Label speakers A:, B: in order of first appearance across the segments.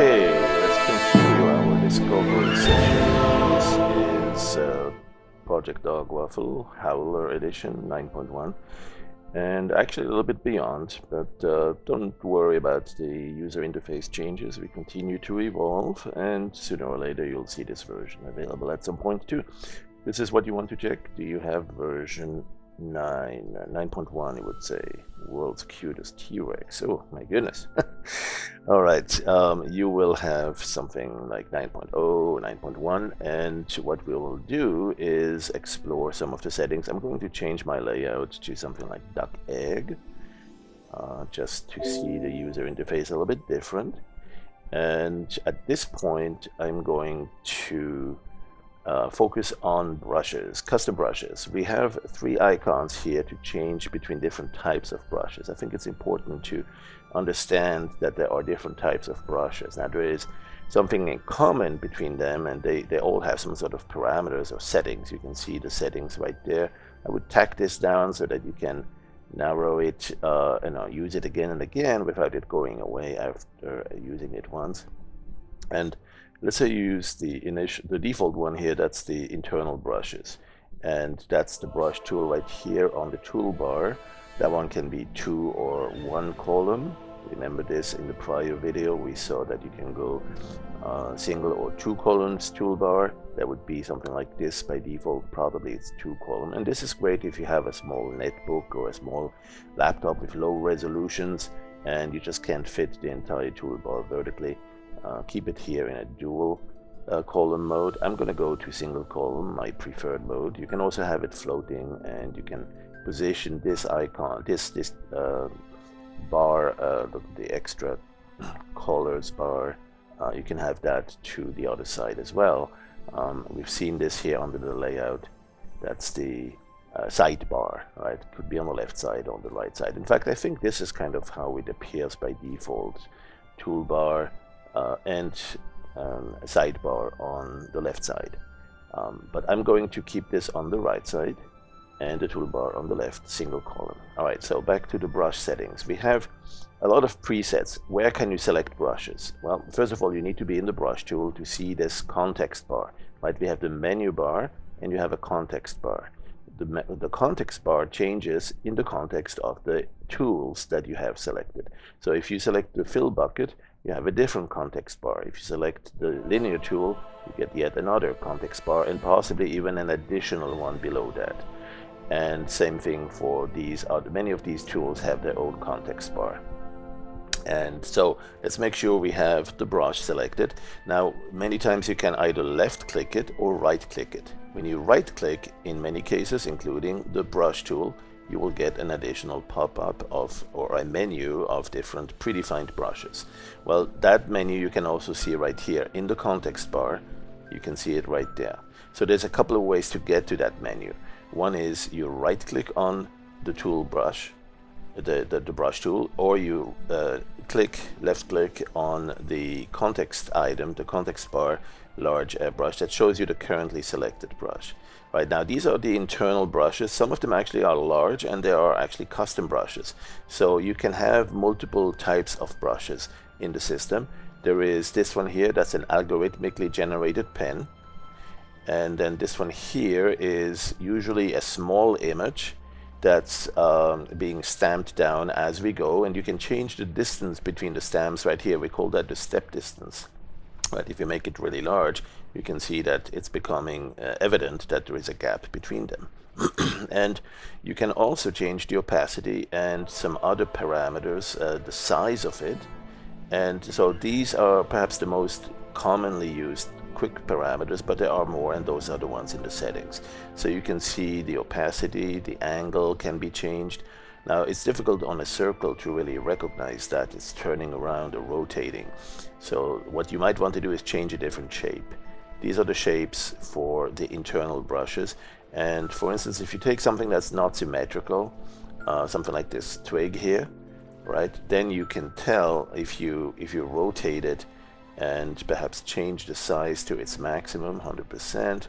A: Okay, let's continue our discovery session. This is Project Dogwaffle Howler Edition 9.1, and actually a little bit beyond, but don't worry about the user interface changes. We continue to evolve, and sooner or later you'll see this version available at some point too. This is what you want to check. Do you have version 9.1, you would say. World's cutest T-Rex. Oh my goodness. All right, you will have something like 9.0, 9.1, and what we will do is explore some of the settings. I'm going to change my layout to something like duck egg, just to see the user interface a little bit different. And at this point, I'm going to focus on brushes, custom brushes. We have 3 icons here to change between different types of brushes. I think it's important to understand that there are different types of brushes. Now there is something in common between them, and they all have some sort of parameters or settings. You can see the settings right there. I would tack this down so that you can narrow it and use it again and again without it going away after using it once. And let's say you use the default one here. That's the internal brushes, and that's the brush tool right here on the toolbar. That one can be 2 or 1 column. Remember this, in the prior video we saw that you can go single or 2 columns toolbar. That would be something like this by default. Probably it's 2 column, and this is great if you have a small netbook or a small laptop with low resolutions and you just can't fit the entire toolbar vertically. Keep it here in a dual column mode. I'm going to go to single column, my preferred mode. You can also have it floating, and you can position this icon, this bar, the extra colors bar. You can have that to the other side as well. We've seen this here under the layout. That's the sidebar, right? It could be on the left side, on the right side. In fact, I think this is kind of how it appears by default. Toolbar and sidebar on the left side, but I'm going to keep this on the right side and the toolbar on the left, single column. All right, so back to the brush settings. We have a lot of presets. Where can you select brushes? Well, first of all, you need to be in the brush tool to see this context bar, right? We have the menu bar and you have a context bar. The context bar changes in the context of the tools that you have selected. So if you select the fill bucket, you have a different context bar. If you select the linear tool, you get yet another context bar, and possibly even an additional one below that. And same thing for these many of these tools have their own context bar. And so let's make sure we have the brush selected. Now, many times you can either left click it or right click it. When you right click, in many cases, including the brush tool, you will get an additional pop-up or a menu of different predefined brushes. Well, that menu you can also see right here in the context bar. You can see it right there. So there's a couple of ways to get to that menu. One is you right click on the tool brush, the brush tool, or you left click on the context item, the context bar large brush that shows you the currently selected brush. Right now, these are the internal brushes. Some of them actually are large, and they are actually custom brushes. So you can have multiple types of brushes in the system. There is this one here, that's an algorithmically generated pen. And then this one here is usually a small image that's being stamped down as we go, and you can change the distance between the stamps right here. We call that the step distance. But if you make it really large, you can see that it's becoming evident that there is a gap between them. And you can also change the opacity and some other parameters, the size of it. And so these are perhaps the most commonly used quick parameters, but there are more, and those are the ones in the settings. So you can see the opacity, the angle can be changed. Now, it's difficult on a circle to really recognize that it's turning around or rotating. So what you might want to do is change a different shape. These are the shapes for the internal brushes. And for instance, if you take something that's not symmetrical, something like this twig here, right, then you can tell if you rotate it and perhaps change the size to its maximum, 100%.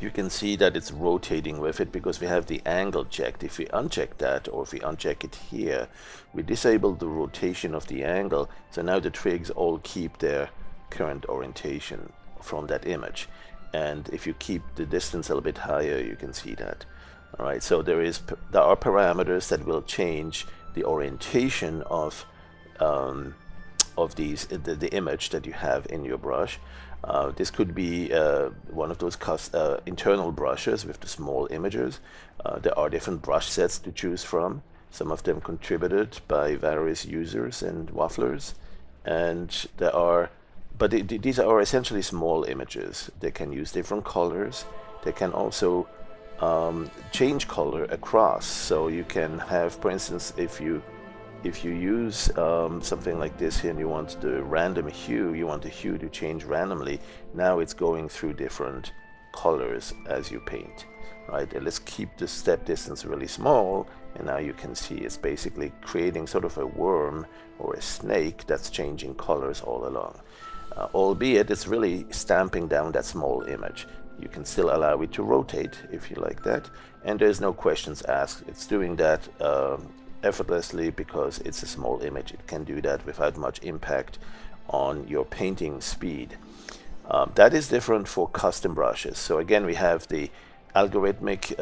A: you can see that it's rotating with it because we have the angle checked. If we uncheck that, or if we uncheck it here, we disable the rotation of the angle. So now the twigs all keep their current orientation from that image. And if you keep the distance a little bit higher, you can see that. All right, so there are parameters that will change the orientation of the image that you have in your brush. This could be one of those internal brushes with the small images. There are different brush sets to choose from. Some of them contributed by various users and wafflers, and these are essentially small images. They can use different colors. They can also change color across. So you can have, for instance, if you use something like this here and you want the random hue, you want the hue to change randomly, now it's going through different colors as you paint, right? And let's keep the step distance really small, and now you can see it's basically creating sort of a worm or a snake that's changing colors all along. Albeit it's really stamping down that small image. You can still allow it to rotate if you like that, and there's no questions asked. It's doing that effortlessly because it's a small image. It can do that without much impact on your painting speed. That is different for custom brushes. So again, we have the algorithmic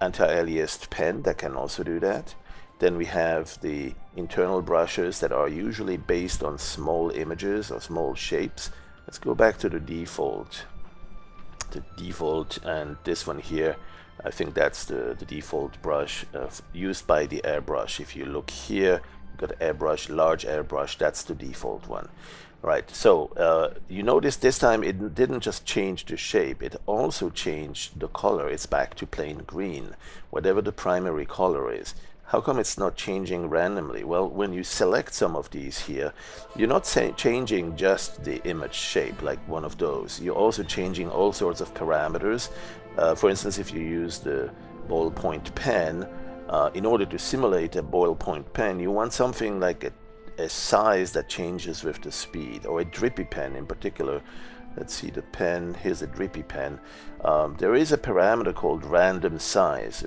A: anti-aliased pen that can also do that. Then we have the internal brushes that are usually based on small images or small shapes. Let's go back to the default. And this one here, I think that's the default brush used by the airbrush. If you look here, you've got airbrush, large airbrush, that's the default one. Right, so you notice this time it didn't just change the shape, it also changed the color. It's back to plain green, whatever the primary color is. How come it's not changing randomly? Well, when you select some of these here, you're not changing just the image shape like one of those. You're also changing all sorts of parameters. For instance, if you use the ballpoint pen, in order to simulate a ballpoint pen, you want something like a size that changes with the speed, or a drippy pen in particular. Let's see the pen. Here's a drippy pen. There is a parameter called random size.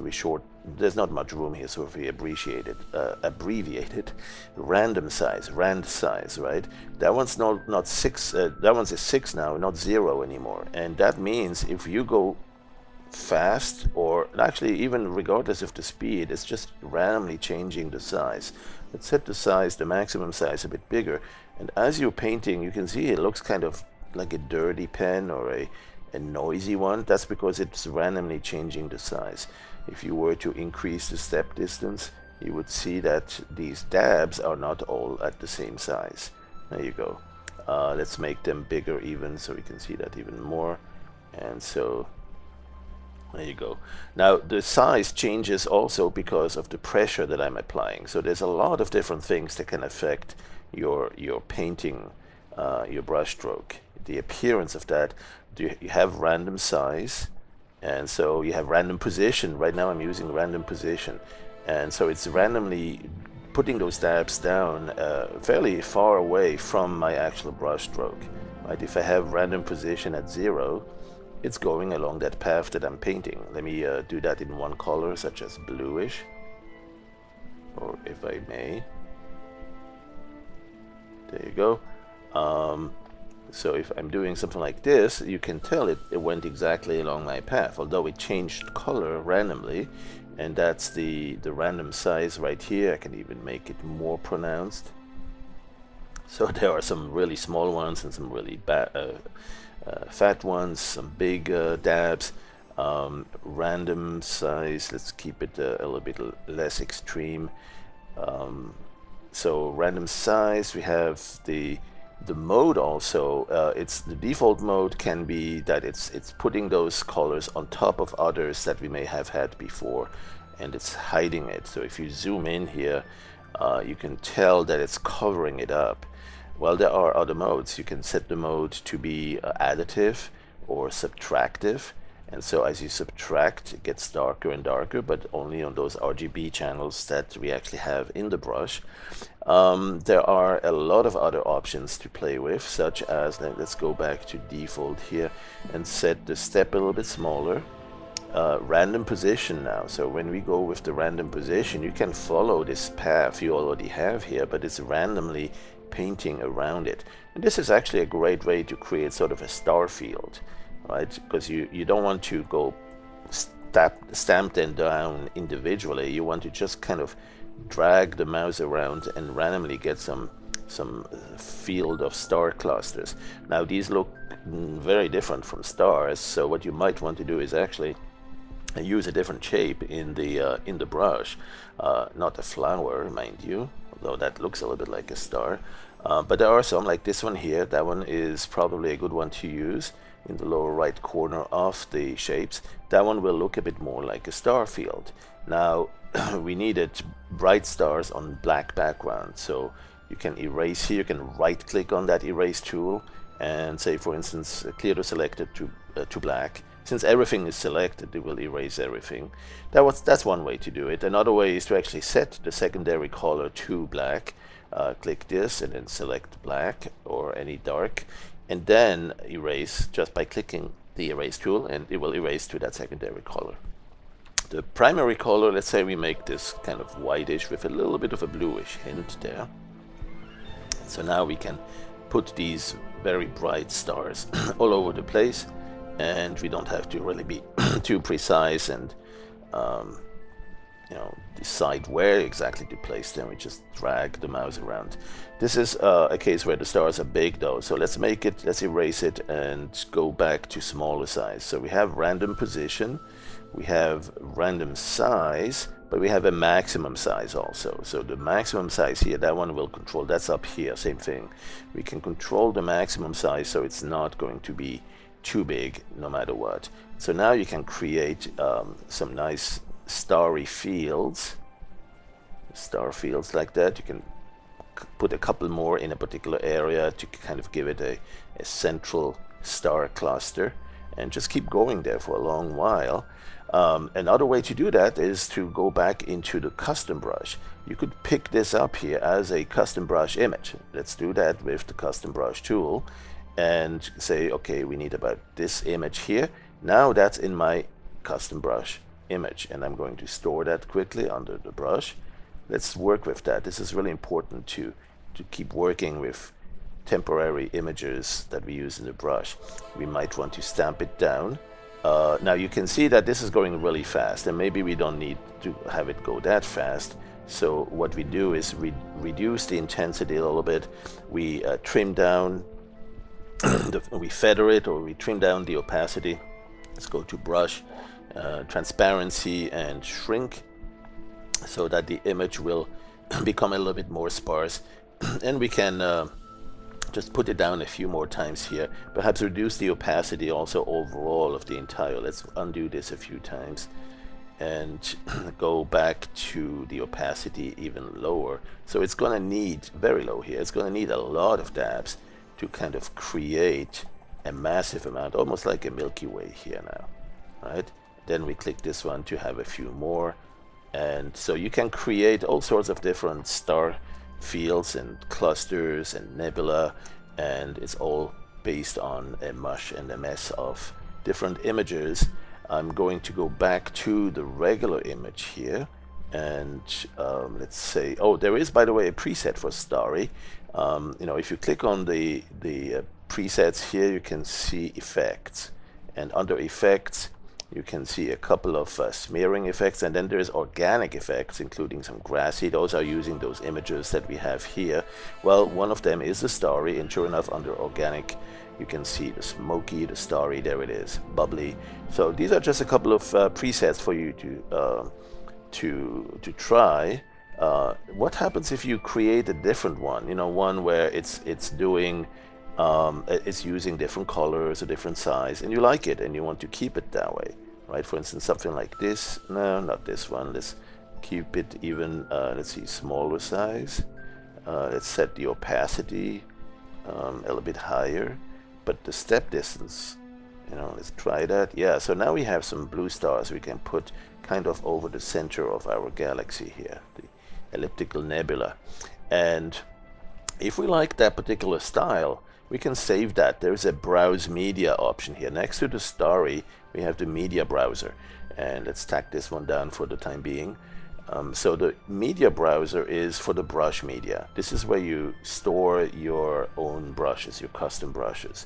A: There's not much room here, so if we abbreviate it, random size, rand size, right? That one's not 6. That one's a 6 now, not 0 anymore. And that means if you go fast, or actually even regardless of the speed, it's just randomly changing the size. Let's set the size, the maximum size, a bit bigger, and as you're painting you can see it looks kind of like a dirty pen or a noisy one. That's because it's randomly changing the size. If you were to increase the step distance, you would see that these dabs are not all at the same size. There you go. Let's make them bigger even, so we can see that even more. And so there you go. Now the size changes also because of the pressure that I'm applying. So there's a lot of different things that can affect your painting, your brush stroke. The appearance of that. You have random size, and so you have random position. Right now I'm using random position, and so it's randomly putting those dabs down fairly far away from my actual brush stroke. Right? If I have random position at 0, it's going along that path that I'm painting. Let me do that in one color, such as bluish, or if I may. There you go. So if I'm doing something like this, you can tell it went exactly along my path, although it changed color randomly, and that's the random size right here. I can even make it more pronounced. So there are some really small ones and some really fat ones, some big dabs. Random size, let's keep it a little bit less extreme. So random size, we have the mode also. It's the default mode can be that it's putting those colors on top of others that we may have had before, and it's hiding it. So if you zoom in here, you can tell that it's covering it up. Well, there are other modes. You can set the mode to be additive or subtractive, And so as you subtract, it gets darker and darker, but only on those RGB channels that we actually have in the brush. There are a lot of other options to play with, such as, let's go back to default here and set the step a little bit smaller. Random position now. So when we go with the random position, you can follow this path you already have here, but it's randomly painting around it. And this is actually a great way to create sort of a star field, right? Because you don't want to go stamp them down individually. You want to just kind of drag the mouse around and randomly get some field of star clusters. Now these look very different from stars, so what you might want to do is actually use a different shape in the brush, not a flower, mind you, although that looks a little bit like a star. But there are some, like this one here. That one is probably a good one to use in the lower right corner of the shapes. That one will look a bit more like a star field. Now we needed bright stars on black background, so you can erase here. You can right click on that erase tool and say, for instance, clear to selected to black. Since everything is selected, it will erase everything. That's one way to do it. Another way is to actually set the secondary color to black. Click this and then select black or any dark, and then erase just by clicking the erase tool, and it will erase to that secondary color. The primary color, let's say we make this kind of whitish with a little bit of a bluish hint there. So now we can put these very bright stars all over the place, and we don't have to really be too precise and decide where exactly to place them. We just drag the mouse around. This is a case where the stars are big though, so let's erase it and go back to smaller size. So we have random position, we have random size, but we have a maximum size also. So the maximum size here, that one will control, that's up here, same thing. We can control the maximum size so it's not going to be too big no matter what. So now you can create some nice starry fields, star fields like that. You can put a couple more in a particular area to kind of give it a central star cluster, and just keep going there for a long while. Another way to do that is to go back into the custom brush. You could pick this up here as a custom brush image. Let's do that with the custom brush tool and say, okay, we need about this image here. Now that's in my custom brush image, and I'm going to store that quickly under the brush. Let's work with that. This is really important to keep working with temporary images that we use in the brush. We might want to stamp it down. Now you can see that this is going really fast, and maybe we don't need to have it go that fast. So what we do is reduce the intensity a little bit. We trim down, we feather it, or we trim down the opacity. Let's go to brush, transparency, and shrink, so that the image will become a little bit more sparse. And we can just put it down a few more times here. Perhaps reduce the opacity also overall of the entire. Let's undo this a few times and go back to the opacity even lower. So it's going to need, very low here, it's going to need a lot of dabs to kind of create a massive amount, almost like a Milky Way here now, right? Then we click this one to have a few more. And so you can create all sorts of different star fields and clusters and nebula, and it's all based on a mush and a mess of different images. I'm going to go back to the regular image here, and let's say, oh, there is, by the way, a preset for starry. If you click on the presets here, you can see effects, and under effects you can see a couple of smearing effects, and then there's organic effects, including some grassy. Those are using those images that we have here. Well, one of them is the starry, and sure enough, under organic, you can see the smoky, the starry, there it is, bubbly. So these are just a couple of presets for you to try. What happens if you create a different one? One where it's doing it's using different colors, a different size, and you like it and you want to keep it that way, right? For instance, something like this. No, not this one. Let's keep it even, let's see, smaller size. Let's set the opacity a little bit higher, but the step distance Let's try that. Yeah, so now we have some blue stars we can put kind of over the center of our galaxy here, the elliptical nebula. And if we like that particular style, we can save that. There's a browse media option here. Next to the starry, we have the media browser. And let's tack this one down for the time being. So the media browser is for the brush media. This is where you store your own brushes, your custom brushes.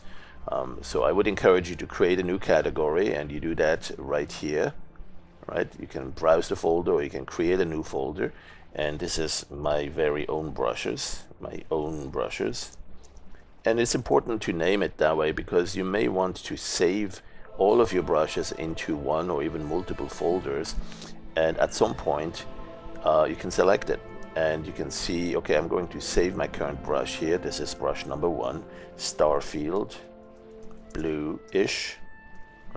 A: So I would encourage you to create a new category, and you do that right here. Right? You can browse the folder, or you can create a new folder. And this is my very own brushes, And it's important to name it that way because you may want to save all of your brushes into one or even multiple folders. And at some point, you can select it. And you can see, okay, I'm going to save my current brush here. This is brush number 1, starfield, blue-ish.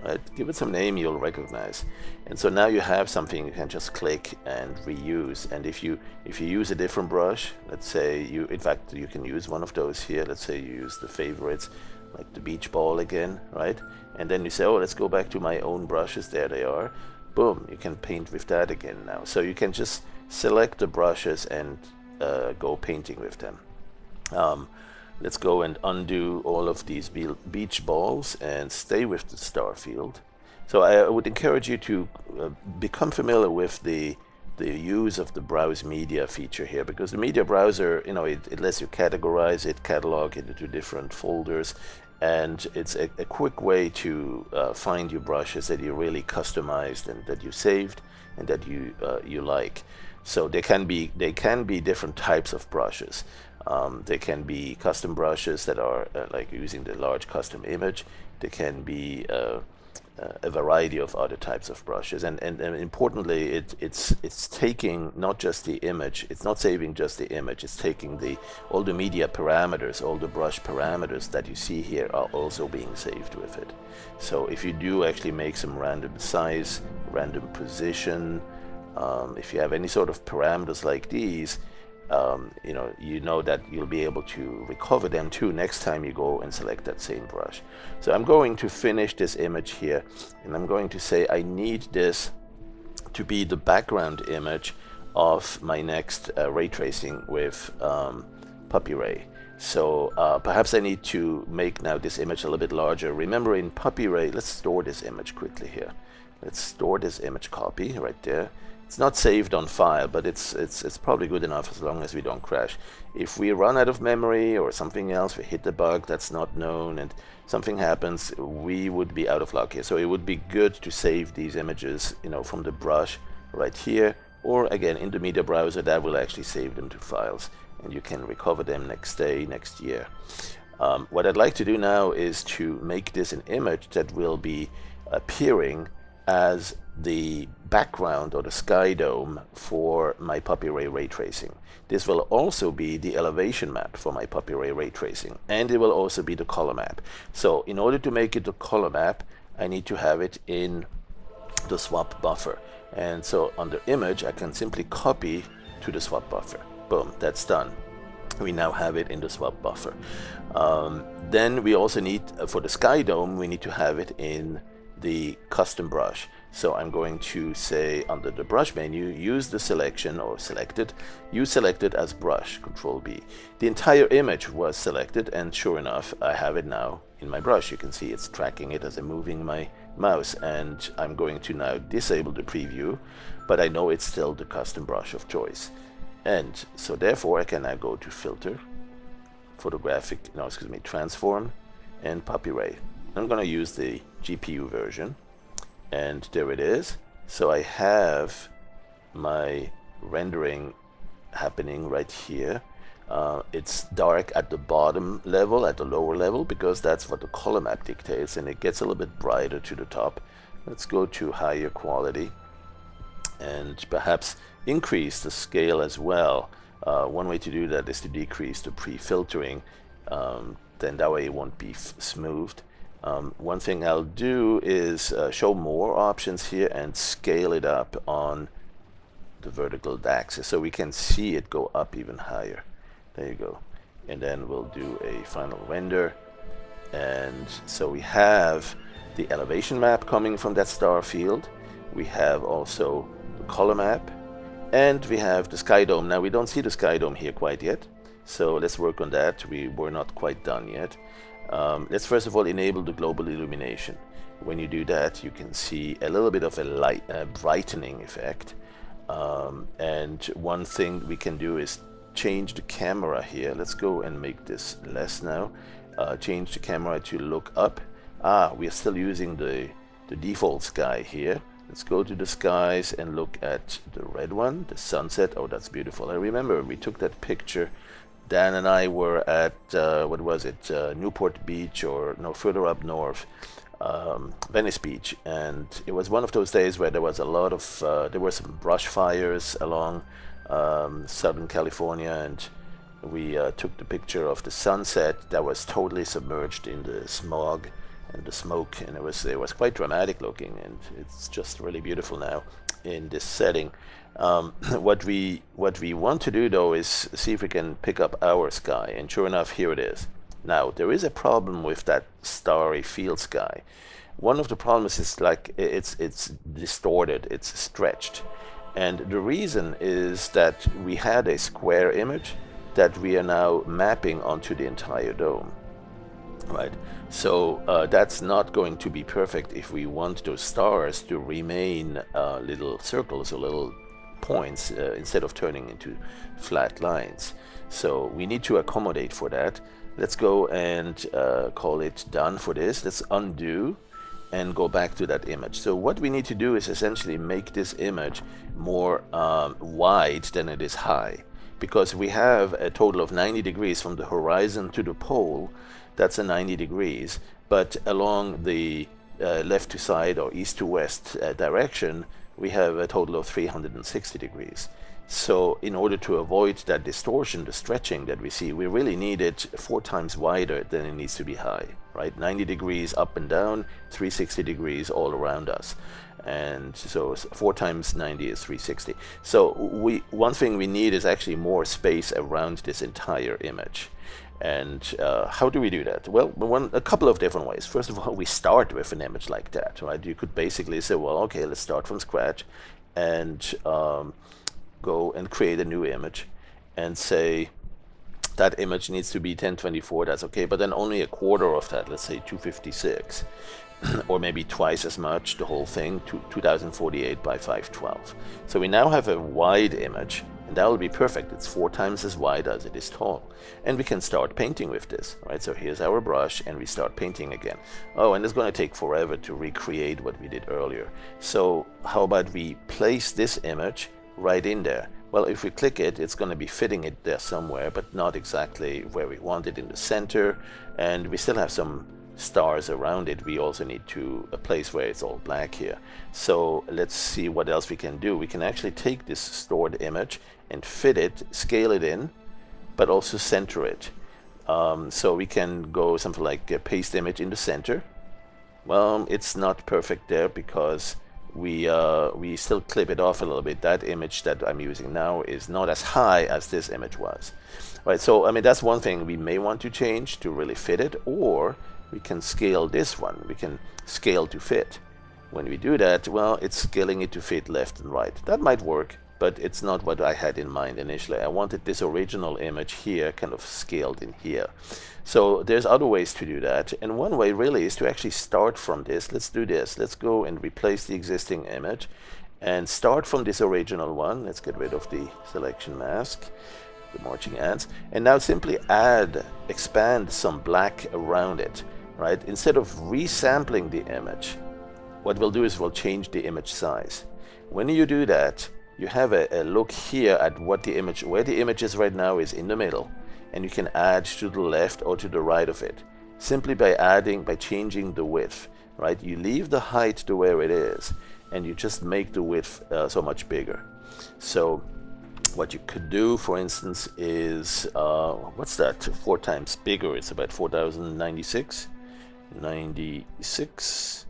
A: Right? Give it some name you'll recognize. And so now you have something you can just click and reuse. And if you use a different brush, let's say in fact you can use one of those here. Let's say you use the favorites, like the beach ball again, right? And then you say, oh, let's go back to my own brushes. There they are. Boom, you can paint with that again now. So you can just select the brushes and go painting with them. Let's go and undo all of these beach balls and stay with the starfield. So I would encourage you to become familiar with the use of the browse media feature here, because the media browser, it lets you categorize it, catalog it into different folders, and it's a quick way to find your brushes that you really customized and that you saved and that you like. So they can be different types of brushes. They can be custom brushes that are like using the large custom image. They can be a variety of other types of brushes, and importantly, it's taking not just the image. It's not saving just the image. It's taking all the media parameters, all the brush parameters that you see here are also being saved with it. So if you do actually make some random size, random position, if you have any sort of parameters like these, you know that you'll be able to recover them too next time you go and select that same brush. So I'm going to finish this image here, and I'm going to say I need this to be the background image of my next ray tracing with Puppy Ray. So perhaps I need to make now this image a little bit larger. Remember, in Puppy Ray, let's store this image quickly here. Let's store this image copy right there. It's not saved on file, but it's probably good enough as long as we don't crash. If we run out of memory or something else, we hit a bug that's not known and something happens, we would be out of luck here. So it would be good to save these images, from the brush right here, or again in the media browser. That will actually save them to files, and you can recover them next day, next year. What I'd like to do now is to make this an image that will be appearing as the background or the Skydome for my Puppy Ray ray tracing. This will also be the elevation map for my Puppy Ray ray tracing, and it will also be the color map. So in order to make it the color map, I need to have it in the swap buffer. And so under image, I can simply copy to the swap buffer. Boom, that's done. We now have it in the swap buffer. Then we also need, for the Skydome, we need to have it in the custom brush. So I'm going to say under the brush menu, use the selection or selected. You select it as brush, Control B. The entire image was selected, and sure enough, I have it now in my brush. You can see it's tracking it as I'm moving my mouse, and I'm going to now disable the preview, but I know it's still the custom brush of choice. And so therefore I can now go to filter, transform, and Puppy Ray. I'm going to use the GPU version, and there it is. So I have my rendering happening right here. It's dark at the bottom level, at the lower level, because that's what the color map dictates, and it gets a little bit brighter to the top. Let's go to higher quality and perhaps increase the scale as well. One way to do that is to decrease the pre-filtering, then that way it won't be smoothed. One thing I'll do is show more options here and scale it up on the vertical axis so we can see it go up even higher. There you go. And then we'll do a final render. And so we have the elevation map coming from that star field. We have also the color map, and we have the Skydome. Now we don't see the Skydome here quite yet, so let's work on that. We were not quite done yet. Let's first of all enable the global illumination. When you do that, you can see a little bit of a light brightening effect. And one thing we can do is change the camera here. Let's go and make this less now. Change the camera to look up. We are still using the default sky here. Let's go to the skies and look at the red one, the sunset. Oh, that's beautiful. I remember we took that picture. Dan and I were at, what was it, Newport Beach, or no, further up north, Venice Beach. And it was one of those days where there was a lot of, there were some brush fires along Southern California, and we took the picture of the sunset that was totally submerged in the smog and the smoke, and it was quite dramatic looking, and it's just really beautiful now in this setting. What we want to do though is see if we can pick up our sky, and sure enough, here it is. Now there is a problem with that starry field sky. One of the problems is like it's distorted, it's stretched, and the reason is that we had a square image that we are now mapping onto the entire dome. Right, so that's not going to be perfect if we want those stars to remain little circles or little points instead of turning into flat lines. So we need to accommodate for that. Let's go and call it done for this. Let's undo and go back to that image. So what we need to do is essentially make this image more wide than it is high, because we have a total of 90 degrees from the horizon to the pole. That's a 90 degrees, but along the left to side or east to west direction, we have a total of 360 degrees. So in order to avoid that distortion, the stretching that we see, we really need it 4 times wider than it needs to be high, right? 90 degrees up and down, 360 degrees all around us. And so 4 times 90 is 360. So one thing we need is actually more space around this entire image. And how do we do that? Well, a couple of different ways. First of all, we start with an image like that, right? You could basically say, well, okay, let's start from scratch and go and create a new image and say that image needs to be 1024. That's okay, but then only a quarter of that, let's say 256, or maybe twice as much, the whole thing, to 2048 by 512. So we now have a wide image, and that will be perfect. It's 4 times as wide as it is tall. And we can start painting with this, right? So here's our brush, and we start painting again. Oh, and it's going to take forever to recreate what we did earlier. So how about we place this image right in there? Well, if we click it, it's going to be fitting it there somewhere, but not exactly where we want it, in the center. And we still have some stars around it. We also need a place where it's all black here. So let's see what else we can do. We can actually take this stored image and fit it, scale it in, but also center it. So we can go something like a paste image in the center. Well, it's not perfect there because we still clip it off a little bit. That image that I'm using now is not as high as this image was. Right, so I mean, that's one thing we may want to change to really fit it, or we can scale this one. We can scale to fit. When we do that, well, it's scaling it to fit left and right. That might work, but it's not what I had in mind initially. I wanted this original image here kind of scaled in here. So there's other ways to do that, and one way really is to actually start from this. Let's do this. Let's go and replace the existing image and start from this original one. Let's get rid of the selection mask, the marching ants, and now simply expand some black around it, right? Instead of resampling the image, what we'll do is we'll change the image size. When you do that, you have a look here at what the image, where the image is right now is in the middle, and you can add to the left or to the right of it simply by changing the width, right? You leave the height to where it is, and you just make the width so much bigger. So what you could do, for instance, is what's that? 4 times bigger. It's about 4096, 96,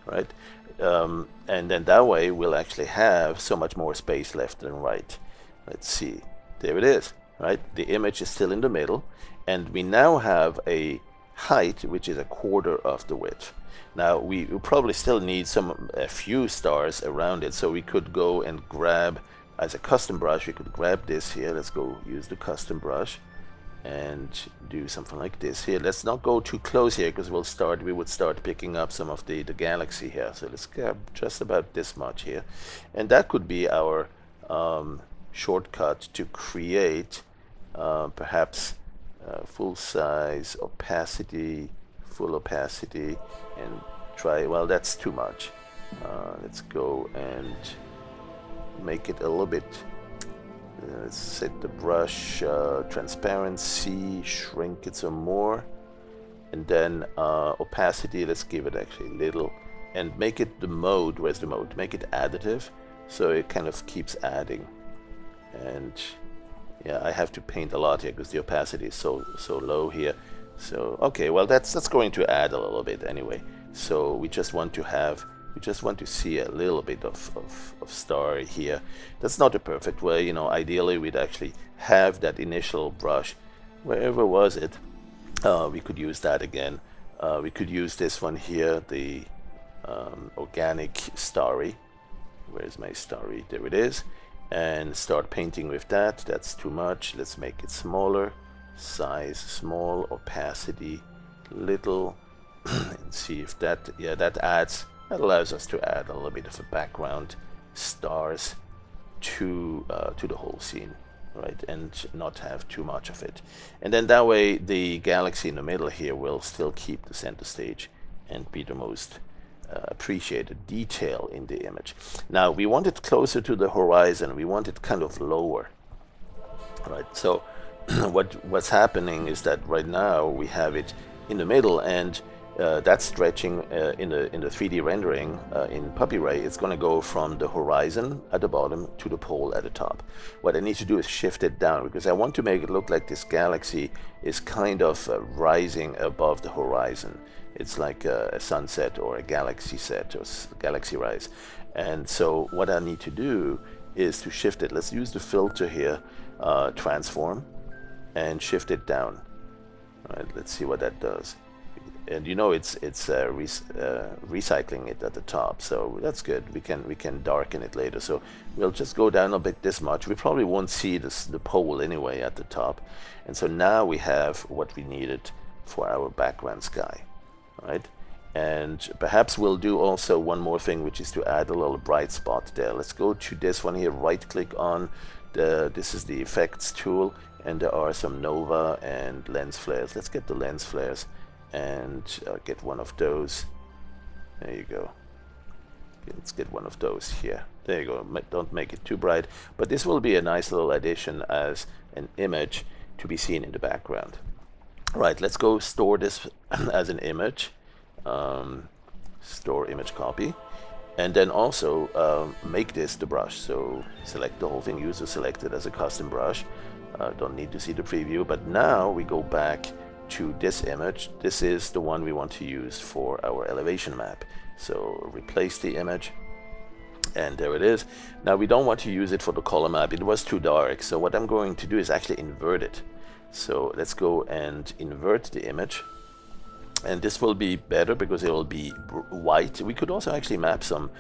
A: right? And then that way we'll actually have so much more space left and right. Let's see. There it is, right? The image is still in the middle, and we now have a height which is a quarter of the width. Now we will probably still need a few stars around it, so we could go and grab, as a custom brush, we could grab this here. Let's go use the custom brush and do something like this here. Let's not go too close here, because we would start picking up some of the galaxy here. So let's grab just about this much here, and that could be our shortcut to create perhaps full size opacity, full opacity, and try, well, that's too much. Let's go and make it a little bit. Let's set the brush transparency, shrink it some more, and then opacity, let's give it actually a little, and make it the mode. Where's the mode? Make it additive, so it kind of keeps adding. And yeah, I have to paint a lot here because the opacity is so low here. So okay, well, that's going to add a little bit anyway. So we just want to see a little bit of star here. That's not the perfect way, you know. Ideally we'd actually have that initial brush, wherever was it, we could use that again. We could use this one here, the organic starry. Where's my starry? There it is. And start painting with that. That's too much. Let's make it smaller. Size small, opacity little, and see if that, yeah, that allows us to add a little bit of a background stars to the whole scene, right, and not have too much of it. And then that way the galaxy in the middle here will still keep the center stage and be the most appreciated detail in the image. Now we want it closer to the horizon. We want it kind of lower, right? So what's happening is that right now we have it in the middle, and that's stretching in the 3D rendering in Puppy Ray. It's going to go from the horizon at the bottom to the pole at the top. What I need to do is shift it down, because I want to make it look like this galaxy is kind of rising above the horizon. It's like a sunset or a galaxy set or galaxy rise. And so what I need to do is to shift it. Let's use the filter here, transform, and shift it down. All right, let's see what that does. And you know it's recycling it at the top, so that's good. We can darken it later. So we'll just go down a bit this much. We probably won't see the pole anyway at the top. And so now we have what we needed for our background sky. Right, and perhaps we'll do also one more thing, which is to add a little bright spot there. Let's go to this one here, right click on this is the effects tool, and there are some nova and lens flares. Let's get the lens flares and get one of those. There you go. Let's get one of those here. There you go. Don't make it too bright, but this will be a nice little addition as an image to be seen in the background. Right, let's go store this as an image, store image copy, and then also make this the brush. So select the whole thing, user selected as a custom brush. Don't need to see the preview, but now we go back to this image. This is the one we want to use for our elevation map. So replace the image, and there it is. Now we don't want to use it for the color map. It was too dark, so what I'm going to do is actually invert it. So let's go and invert the image, and this will be better because it will be white. We could also actually map some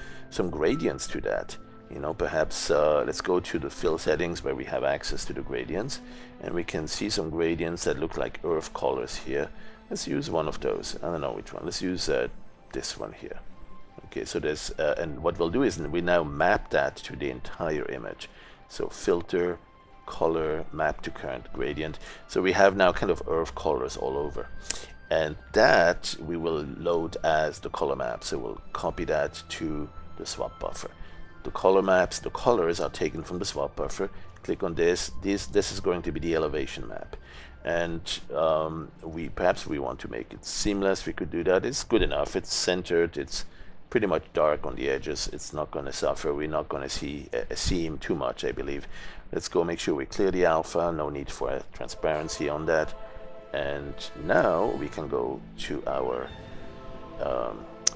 A: gradients to that. You know, perhaps let's go to the fill settings where we have access to the gradients, and we can see some gradients that look like earth colors here. Let's use one of those. I don't know which one. Let's use this one here. Okay, so there's and what we'll do is we now map that to the entire image. So filter, color, map to current gradient. So we have now kind of earth colors all over, and that we will load as the color map. So we'll copy that to the swap buffer. The color maps, the colors are taken from the swap buffer. Click on this. This is going to be the elevation map, and perhaps we want to make it seamless. We could do that. It's good enough. It's centered. It's pretty much dark on the edges. It's not going to suffer. We're not going to see a seam too much, I believe. Let's go make sure we clear the alpha. No need for a transparency on that. And now we can go to our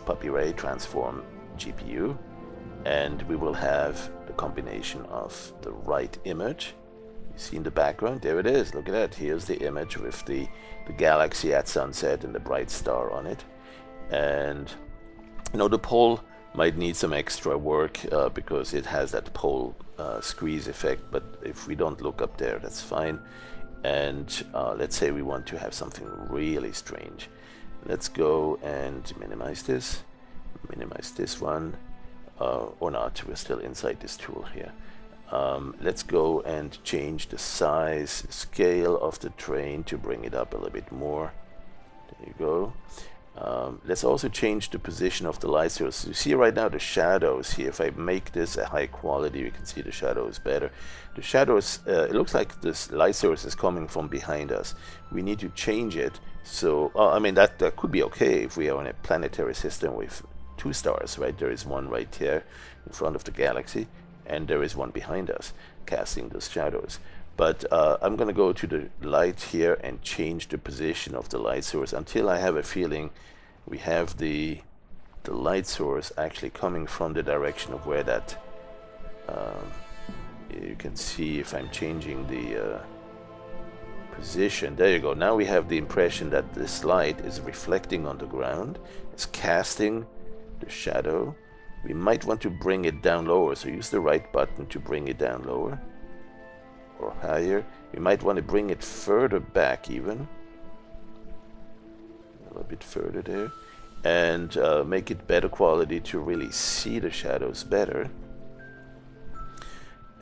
A: Puppy Ray transform GPU, and we will have the combination of the right image. You see in the background, there it is. Look at that. Here's the image with the galaxy at sunset and the bright star on it. And you know, the pole might need some extra work because it has that pole squeeze effect, but if we don't look up there, that's fine. And let's say we want to have something really strange. Let's go and minimize this one, or not, we're still inside this tool here. Let's go and change the size, scale of the terrain to bring it up a little bit more. There you go. Let's also change the position of the light source. You see right now the shadows here. If I make this a high quality, you can see the shadows better. The shadows, it looks like this light source is coming from behind us. We need to change it. So, I mean, that could be okay if we are in a planetary system with 2 stars, right? There is one right here in front of the galaxy, and there is one behind us casting those shadows. But I'm going to go to the light here and change the position of the light source until I have a feeling we have the light source actually coming from the direction of where that... you can see if I'm changing the position. There you go. Now we have the impression that this light is reflecting on the ground. It's casting the shadow. We might want to bring it down lower, so use the right button to bring it down lower or higher. We might want to bring it further back even, a little bit further there, and make it better quality to really see the shadows better,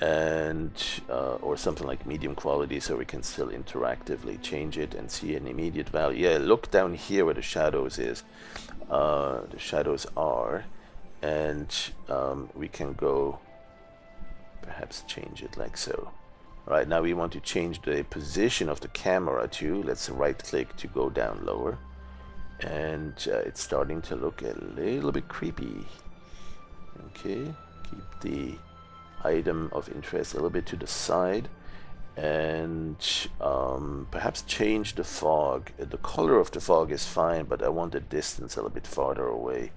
A: and or something like medium quality so we can still interactively change it and see an immediate value. Yeah, look down here where the shadows is, the shadows are, and we can go perhaps change it like so. Right, now we want to change the position of the camera too. Let's right click to go down lower, and it's starting to look a little bit creepy. Okay, keep the item of interest a little bit to the side, and perhaps change the fog. The color of the fog is fine, but I want the distance a little bit farther away.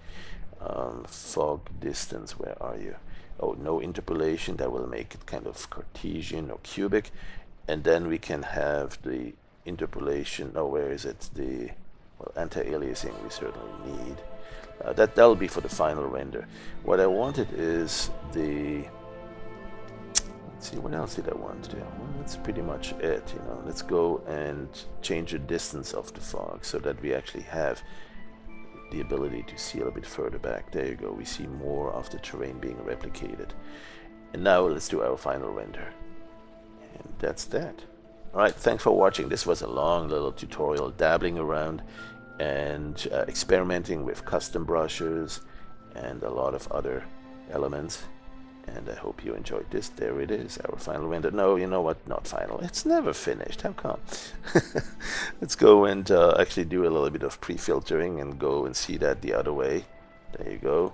A: Fog distance, where are you? Oh, no interpolation. That will make it kind of Cartesian or cubic, and then we can have the interpolation. Oh, where is it? The, well, anti-aliasing we certainly need. That'll be for the final render. What I wanted is the... Let's see, what else did I want to do? Well, that's pretty much it. You know, let's go and change the distance of the fog so that we actually have the ability to see a little bit further back. There you go. We see more of the terrain being replicated. And now let's do our final render. And that's that. Alright, thanks for watching. This was a long little tutorial dabbling around and experimenting with custom brushes and a lot of other elements. And I hope you enjoyed this. There it is, our final render. No, you know what? Not final. It's never finished. How come? Let's go and actually do a little bit of pre-filtering and go and see that the other way. There you go.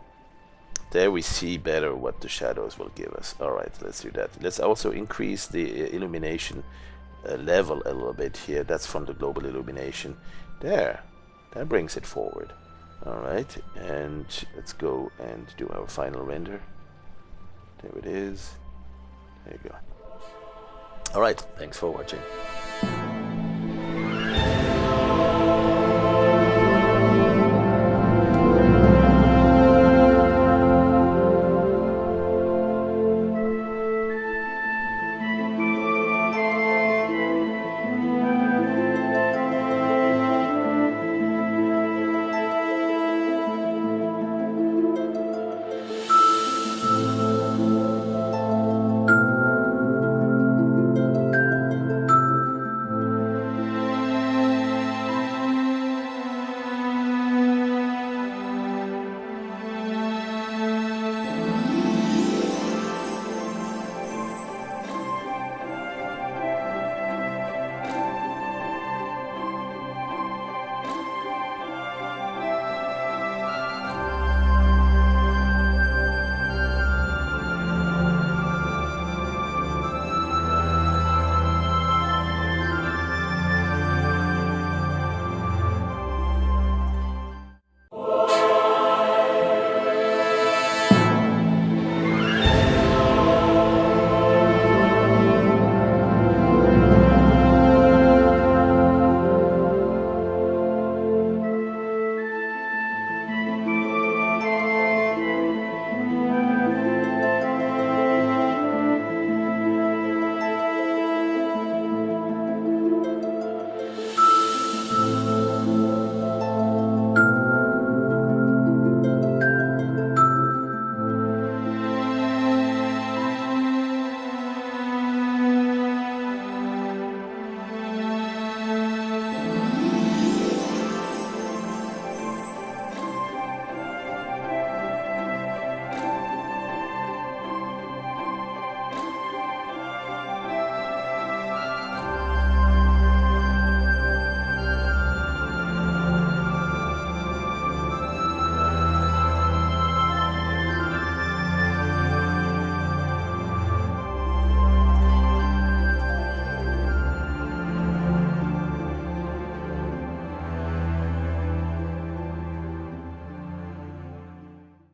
A: There we see better what the shadows will give us. Alright, let's do that. Let's also increase the illumination level a little bit here. That's from the Global Illumination. There. That brings it forward. Alright, and let's go and do our final render. There it is. There you go. Alright, thanks for watching.